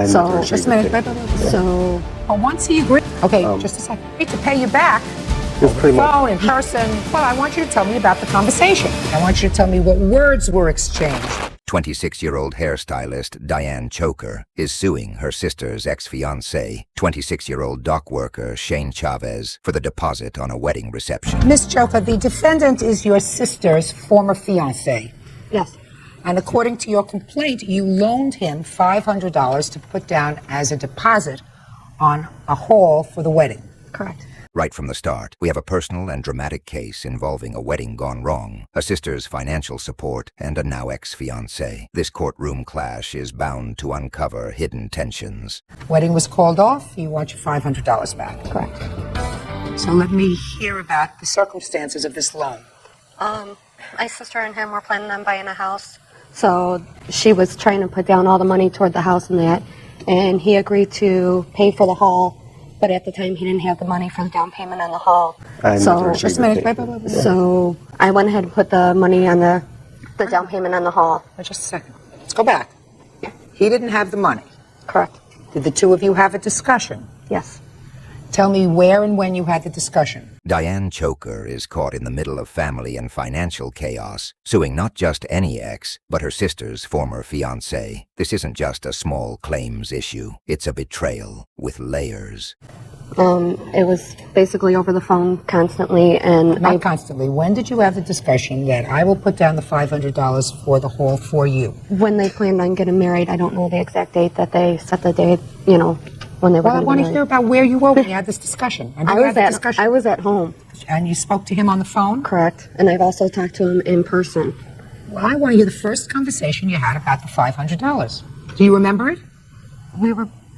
So, just a minute. So, once he agreed, okay, just a second. To pay you back, pretty much. phone, in person. Well, I want you to tell me about the conversation. I want you to tell me what words were exchanged. 26-year-old hairstylist Diane Choker is suing her sister's ex-fiancé, 26-year-old dock worker Shane Chavez, for the deposit on a wedding reception. Miss Choker, the defendant is your sister's former fiancé. yes, And according to your complaint, you loaned him $500 to put down as a deposit on a hall for the wedding. correct. Right from the start, we have a personal and dramatic case involving a wedding gone wrong, a sister's financial support, and a now ex-fiancé. This courtroom clash is bound to uncover hidden tensions. Wedding was called off. You want your $500 back. Correct. So let me hear about the circumstances of this loan. My sister and him were planning on buying a house. So she was trying to put down all the money toward the house and that. And he agreed to pay for the hall. But at the time, he didn't have the money for the down payment on the hall. Just a minute. So I went ahead and put the money on the down payment on the hall. Just a second. Let's go back. He didn't have the money. Correct. Did the two of you have a discussion? Yes. Tell me where and when you had the discussion. Diane Choker is caught in the middle of family and financial chaos, suing not just any ex, but her sister's former fiancé. This isn't just a small claims issue. It's a betrayal with layers. It was basically over the phone constantly, and Not constantly. When did you have the discussion that I will put down the $500 for the hall for you? when they planned on getting married, I don't know the exact date that they set the date, when they were Well, I going to want be to hear married. about where you were when you had this discussion. I was at home, And you spoke to him on the phone? correct, and I've also talked to him in person. Well, I want to hear the first conversation you had about the $500. Do you remember it?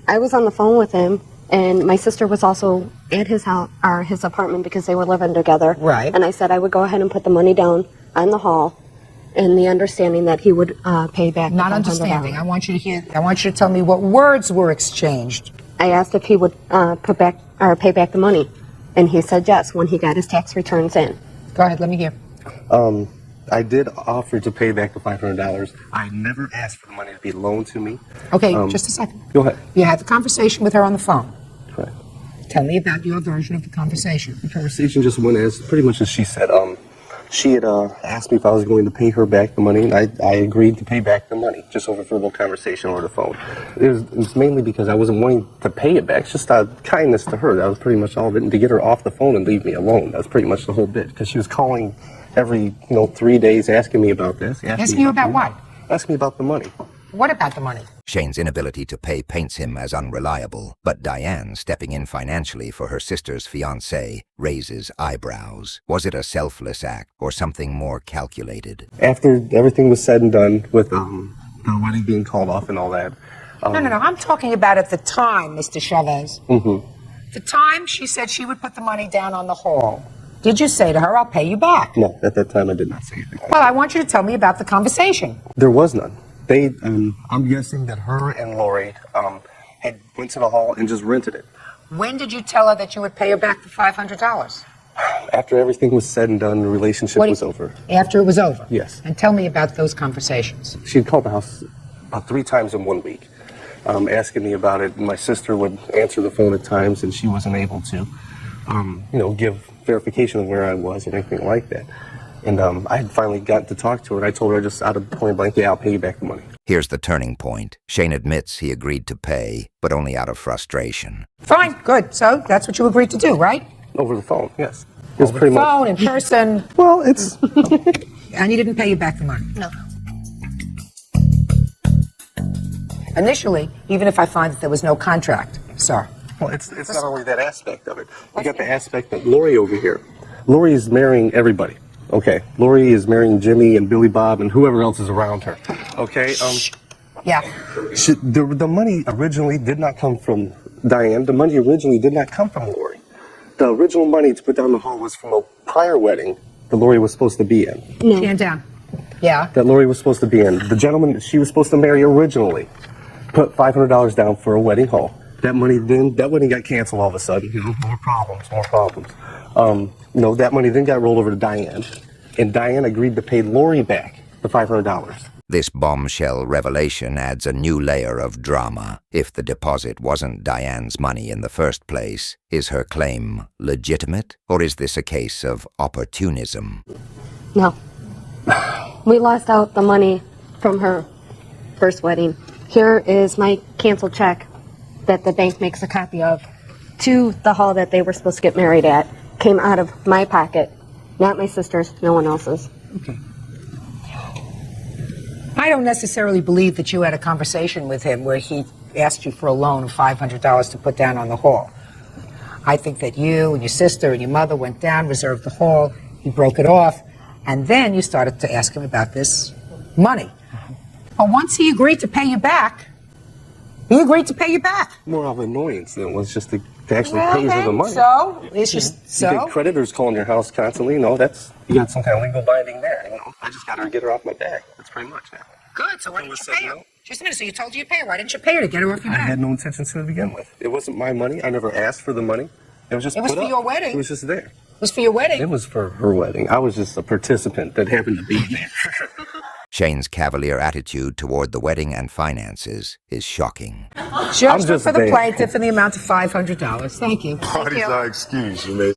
I was on the phone with him, and my sister was also at his house or his apartment because they were living together. Right. And I said I would go ahead and put the money down on the hall, in the understanding that he would pay back. Not the $500. understanding. I want you to tell me what words were exchanged. I asked if he would pay back the money, and he said yes when he got his tax returns in. Go ahead, let me hear. I did offer to pay back the $500. I never asked for the money to be loaned to me. Okay, just a second. Go ahead. You had the conversation with her on the phone. Correct. Tell me about your version of the conversation. The conversation just went as pretty much as she said. She had asked me if I was going to pay her back the money, and I agreed to pay back the money, just over verbal conversation over the phone. It was mainly because I wasn't wanting to pay it back. It's just out of kindness to her. That was pretty much all of it, and to get her off the phone and leave me alone. That was pretty much the whole bit, because she was calling every 3 days asking me about this. Asking you about what? Asking me about the money. What about the money? Shane's inability to pay paints him as unreliable, but Diane, stepping in financially for her sister's fiancé, raises eyebrows. Was it a selfless act or something more calculated? After everything was said and done with the wedding being called off and all that. No. I'm talking about at the time, Mr. Chavez. Mm-hmm. The time she said she would put the money down on the hall. Did you say to her, I'll pay you back? No, at that time I did not say anything. Well, I want you to tell me about the conversation. There was none. I'm guessing that her and Lori had went to the hall and just rented it. When did you tell her that you would pay her back the $500? After everything was said and done, the relationship was over. After it was over? Yes. And tell me about those conversations. She had called the house about 3 times in 1 week, asking me about it. And my sister would answer the phone at times, and she wasn't able to, give verification of where I was or anything like that. And I had finally gotten to talk to her, and I told her just out of point blank, yeah, I'll pay you back the money. Here's the turning point. Shane admits he agreed to pay, but only out of frustration. Fine, good. So that's what you agreed to do, right? Over the phone, yes. It was pretty much. Phone, in person. Well, it's. And he didn't pay you back the money? No. Initially, even if I find that there was no contract, sir. Well, it's not only that aspect of it. You got the aspect that Lori over here. Lori is marrying everybody. Okay, Lori is marrying Jimmy and Billy Bob and whoever else is around her. Okay, Yeah. The money originally did not come from Diane. The money originally did not come from Lori. The original money to put down the hall was from a prior wedding that Lori was supposed to be in. No. Stand down. Yeah. That Lori was supposed to be in. The gentleman that she was supposed to marry originally put $500 down for a wedding hall. That wedding got canceled all of a sudden. More problems. That money then got rolled over to Diane, and Diane agreed to pay Lori back the $500. This bombshell revelation adds a new layer of drama. If the deposit wasn't Diane's money in the first place, is her claim legitimate, or is this a case of opportunism? No. We lost out the money from her first wedding. Here is my canceled check that the bank makes a copy of to the hall that they were supposed to get married at. Came out of my pocket, not my sister's, no one else's. Okay. I don't necessarily believe that you had a conversation with him where he asked you for a loan of $500 to put down on the hall. I think that you and your sister and your mother went down, reserved the hall, he broke it off, and then you started to ask him about this money. But once he agreed to pay you back, he agreed to pay you back. More of an annoyance than it was just to actually pay her the money. So, it's just, You get creditors calling your house constantly, you got some kind of legal binding there, I just got her to get her off my back. That's pretty much it. Good, so why didn't you pay her? Just a minute, so you told you to pay her. Why didn't you pay her to get her off your I back? had no intentions to begin with. It wasn't my money. I never asked for the money. It was just It was put for up. your wedding. It was just there. It was for your wedding. It was for her wedding. I was just a participant that happened to be there. Shane's cavalier attitude toward the wedding and finances is shocking. Judgment just for the there. plaintiff in the amount of $500. Thank you. Parties are excused, you may